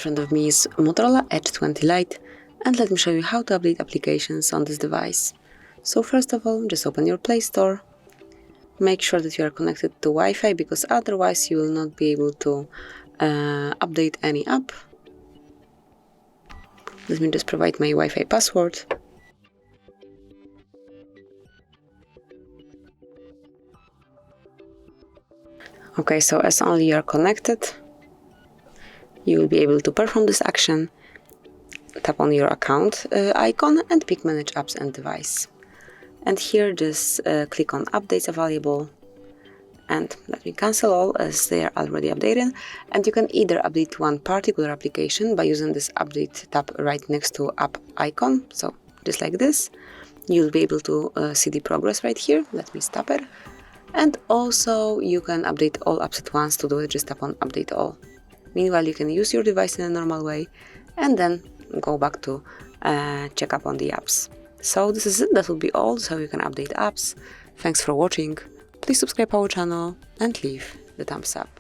front of me is Motorola Edge 20 Lite, and let me show you how to update applications on this device. So first of all, just open your Play Store. Make sure that you are connected to Wi-Fi, because otherwise you will not be able to update any app. Let me just provide my Wi-Fi password. Okay, so as only you are connected, you will be able to perform this action. Tap on your account icon and pick Manage Apps and Device. And here just click on Updates Available, and let me cancel all as they are already updated. And you can either update one particular application by using this Update tab right next to App icon, so just like this. You'll be able to see the progress right here. Let me stop it. And also you can update all apps at once. To do it, just tap on Update All. Meanwhile, you can use your device in a normal way and then go back to check up on the apps. So this is it. That will be all. So you can update apps. Thanks for watching. Please subscribe our channel and leave the thumbs up.